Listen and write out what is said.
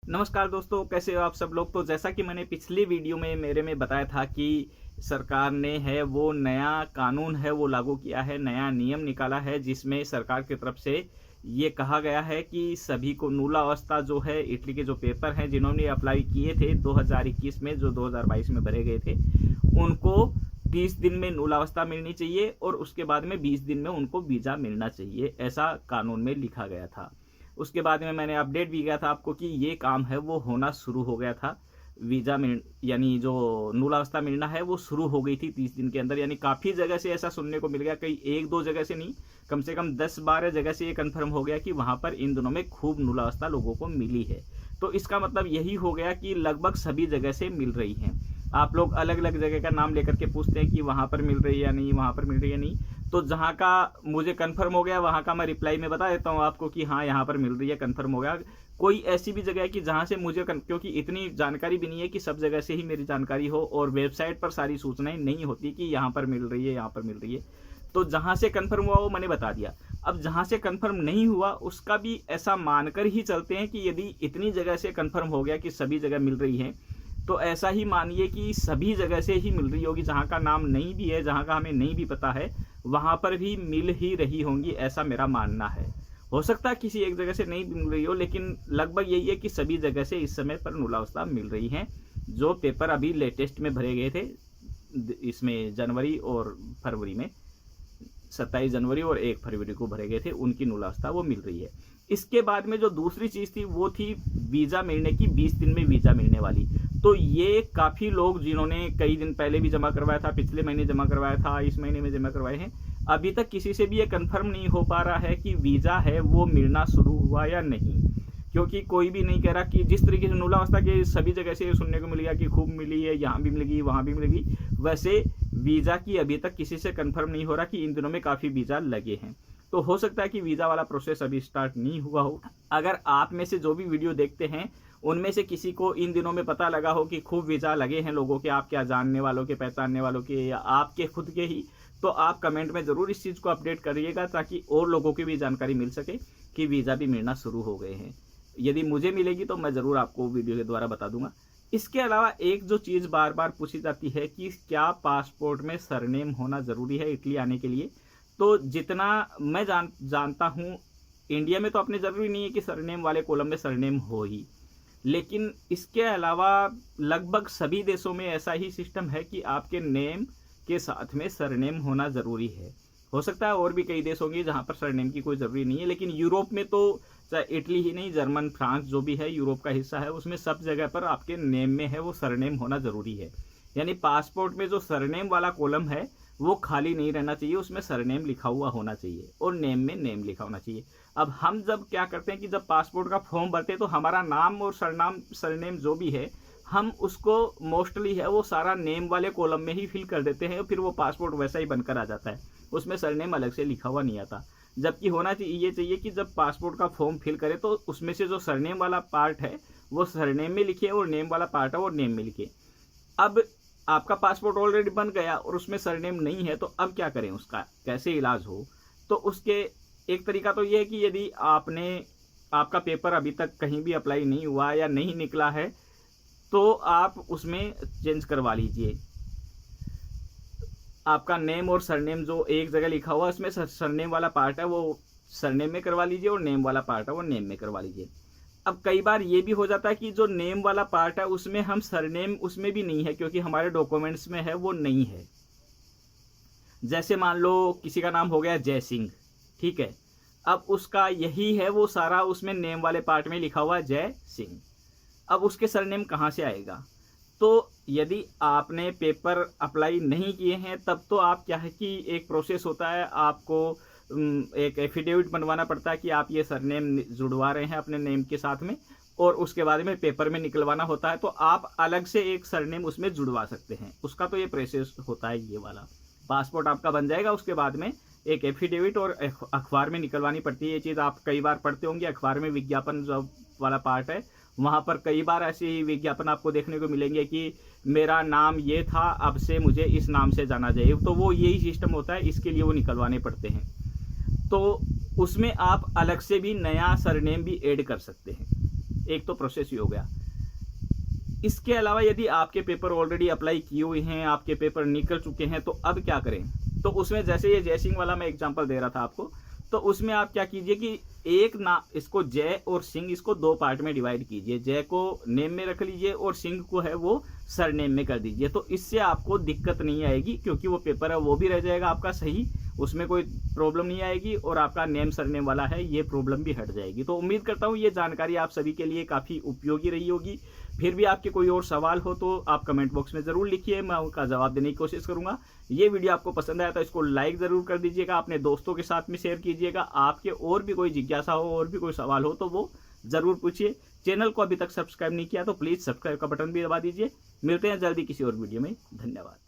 नमस्कार दोस्तों, कैसे हो आप सब लोग। तो जैसा कि मैंने पिछली वीडियो में मेरे में बताया था कि सरकार ने है वो नया कानून है वो लागू किया है, नया नियम निकाला है जिसमें सरकार की तरफ से ये कहा गया है कि सभी को नूलावस्था जो है इटली के जो पेपर हैं जिन्होंने अप्लाई किए थे 2021 में, जो 2022 में भरे गए थे, उनको 30 दिन में नूलावस्था मिलनी चाहिए और उसके बाद में 20 दिन में उनको वीज़ा मिलना चाहिए, ऐसा कानून में लिखा गया था। उसके बाद में मैंने अपडेट भी किया था आपको कि ये काम है वो होना शुरू हो गया था। वीज़ा मिल यानी जो नूलावस्था मिलना है वो शुरू हो गई थी 30 दिन के अंदर। यानी काफ़ी जगह से ऐसा सुनने को मिल गया, कई 1-2 जगह से नहीं, कम से कम 10-12 जगह से ये कन्फर्म हो गया कि वहाँ पर इन दिनों में खूब नूलावस्था लोगों को मिली है। तो इसका मतलब यही हो गया कि लगभग सभी जगह से मिल रही हैं। आप लोग अलग-अलग जगह का नाम लेकर के पूछते हैं कि वहाँ पर मिल रही है या नहीं, वहाँ पर मिल रही है या नहीं। तो जहाँ का मुझे कंफर्म हो गया वहाँ का मैं रिप्लाई में बता देता हूँ आपको कि हाँ, यहाँ पर मिल रही है, कंफर्म हो गया। कोई ऐसी भी जगह है कि जहाँ से मुझे क्योंकि इतनी जानकारी भी नहीं है कि सब जगह से ही मेरी जानकारी हो, और वेबसाइट पर सारी सूचनाएं नहीं होती कि यहाँ पर मिल रही है, यहाँ पर मिल रही है। तो जहाँ से कंफर्म हुआ वो मैंने बता दिया। अब जहाँ से कंफर्म नहीं हुआ उसका भी ऐसा मानकर ही चलते हैं कि यदि इतनी जगह से कंफर्म हो गया कि सभी जगह मिल रही है, तो ऐसा ही मानिए कि सभी जगह से ही मिल रही होगी। जहाँ का नाम नहीं भी है, जहाँ का हमें नहीं भी पता है, वहाँ पर भी मिल ही रही होंगी, ऐसा मेरा मानना है। हो सकता है किसी एक जगह से नहीं मिल रही हो, लेकिन लगभग यही है कि सभी जगह से इस समय पर नूलावस्था मिल रही हैं। जो पेपर अभी लेटेस्ट में भरे गए थे इसमें जनवरी और फरवरी में, 27 जनवरी और 1 फरवरी को भरे गए थे, उनकी नूलावस्था वो मिल रही है। इसके बाद में जो दूसरी चीज़ थी वो थी वीज़ा मिलने की, 20 दिन में वीज़ा मिलने वाली। तो ये काफ़ी लोग जिन्होंने कई दिन पहले भी जमा करवाया था, पिछले महीने जमा करवाया था, इस महीने में जमा करवाए हैं, अभी तक किसी से भी ये कंफर्म नहीं हो पा रहा है कि वीज़ा है वो मिलना शुरू हुआ या नहीं। क्योंकि कोई भी नहीं कह रहा कि जिस तरीके से नूलावस्था के सभी जगह से सुनने को मिल गया कि खूब मिली है, यहाँ भी मिलेगी, वहाँ भी मिलेगी, वैसे वीज़ा की अभी तक किसी से कंफर्म नहीं हो रहा कि इन दिनों में काफ़ी वीज़ा लगे हैं। तो हो सकता है कि वीज़ा वाला प्रोसेस अभी स्टार्ट नहीं हुआ हो। अगर आप में से जो भी वीडियो देखते हैं उनमें से किसी को इन दिनों में पता लगा हो कि खूब वीज़ा लगे हैं लोगों के, आपके जानने वालों के, पहचानने वालों के, या आपके खुद के ही, तो आप कमेंट में ज़रूर इस चीज़ को अपडेट करिएगा ताकि और लोगों की भी जानकारी मिल सके कि वीज़ा भी मिलना शुरू हो गए हैं। यदि मुझे मिलेगी तो मैं ज़रूर आपको वीडियो के द्वारा बता दूंगा। इसके अलावा एक जो चीज़ बार बार पूछी जाती है कि क्या पासपोर्ट में सरनेम होना ज़रूरी है इटली आने के लिए। तो जितना मैं जानता हूँ, इंडिया में तो अपने ज़रूरी नहीं है कि सरनेम वाले कॉलम में सरनेम हो ही, लेकिन इसके अलावा लगभग सभी देशों में ऐसा ही सिस्टम है कि आपके नेम के साथ में सरनेम होना ज़रूरी है। हो सकता है और भी कई देश होंगे जहाँ पर सरनेम की कोई ज़रूरी नहीं है, लेकिन यूरोप में तो चाहे इटली ही नहीं, जर्मन, फ्रांस जो भी है यूरोप का हिस्सा है, उसमें सब जगह पर आपके नेम में है वो सरनेम होना ज़रूरी है। यानी पासपोर्ट में जो सरनेम वाला कॉलम है वो खाली नहीं रहना चाहिए, उसमें सरनेम लिखा हुआ होना चाहिए और नेम में नेम लिखा होना चाहिए। अब हम जब क्या करते हैं कि जब पासपोर्ट का फॉर्म भरते हैं तो हमारा नाम और सरनेम जो भी है, हम उसको मोस्टली है वो सारा नेम वाले कॉलम में ही फिल कर देते हैं, फिर वो पासपोर्ट वैसा ही बनकर आ जाता है, उसमें सरनेम अलग से लिखा हुआ नहीं आता। जबकि होना चाहिए कि जब पासपोर्ट का फॉर्म फिल करें तो उसमें से जो सरनेम वाला पार्ट है वो सरनेम में लिखिए और नेम वाला पार्ट है वो नेम में लिखिए। अब आपका पासपोर्ट ऑलरेडी बन गया और उसमें सरनेम नहीं है, तो अब क्या करें, उसका कैसे इलाज हो। तो उसके एक तरीका तो ये है कि यदि आपका पेपर अभी तक कहीं भी अप्लाई नहीं हुआ या नहीं निकला है तो आप उसमें चेंज करवा लीजिए। आपका नेम और सरनेम जो एक जगह लिखा हुआ है उसमें सरनेम वाला पार्ट है वो सरनेम में करवा लीजिए और नेम वाला पार्ट है वो नेम में करवा लीजिए। अब कई बार ये भी हो जाता है कि जो नेम वाला पार्ट है उसमें हम सरनेम उसमें भी नहीं है क्योंकि हमारे डॉक्यूमेंट्स में है वो नहीं है। जैसे मान लो किसी का नाम हो गया जय सिंह, ठीक है, अब उसका यही है वो सारा उसमें नेम वाले पार्ट में लिखा हुआ है जय सिंह। अब उसके सरनेम कहाँ से आएगा। तो यदि आपने पेपर अप्लाई नहीं किए हैं तब तो आप क्या है कि एक प्रोसेस होता है, आपको एक एफिडेविट बनवाना पड़ता है कि आप ये सरनेम जुड़वा रहे हैं अपने नेम के साथ में, और उसके बाद में पेपर में निकलवाना होता है, तो आप अलग से एक सरनेम उसमें जुड़वा सकते हैं। उसका तो ये प्रोसेस होता है ये वाला। पासपोर्ट आपका बन जाएगा, उसके बाद में एक एफिडेविट और अखबार में निकलवानी पड़ती है। ये चीज़ आप कई बार पढ़ते होंगे, अखबार में विज्ञापन जो वाला पार्ट है वहाँ पर कई बार ऐसे विज्ञापन आपको देखने को मिलेंगे कि मेरा नाम ये था, अब से मुझे इस नाम से जाना चाहिए। तो वो यही सिस्टम होता है, इसके लिए वो निकलवाने पड़ते हैं। तो उसमें आप अलग से भी नया सरनेम भी ऐड कर सकते हैं। एक तो प्रोसेस ही हो गया। इसके अलावा यदि आपके पेपर ऑलरेडी अप्लाई किए हुए हैं, आपके पेपर निकल चुके हैं, तो अब क्या करें? तो उसमें जैसे ये जय सिंह वाला मैं एग्जांपल दे रहा था आपको, तो उसमें आप क्या कीजिए कि एक ना इसको जय और सिंह इसको 2 पार्ट में डिवाइड कीजिए। जय को नेम में रख लीजिए और सिंह को है वो सरनेम में कर दीजिए। तो इससे आपको दिक्कत नहीं आएगी, क्योंकि वो पेपर है वो भी रह जाएगा आपका सही, उसमें कोई प्रॉब्लम नहीं आएगी, और आपका नेम सरनेम वाला है ये प्रॉब्लम भी हट जाएगी। तो उम्मीद करता हूँ ये जानकारी आप सभी के लिए काफ़ी उपयोगी रही होगी। फिर भी आपके कोई और सवाल हो तो आप कमेंट बॉक्स में ज़रूर लिखिए, मैं उनका जवाब देने की कोशिश करूँगा। ये वीडियो आपको पसंद आया तो इसको लाइक ज़रूर कर दीजिएगा, अपने दोस्तों के साथ में शेयर कीजिएगा। आपके और भी कोई जिज्ञासा हो और भी कोई सवाल हो तो वो ज़रूर पूछिए। चैनल को अभी तक सब्सक्राइब नहीं किया तो प्लीज़ सब्सक्राइब का बटन भी दबा दीजिए। मिलते हैं जल्दी किसी और वीडियो में। धन्यवाद।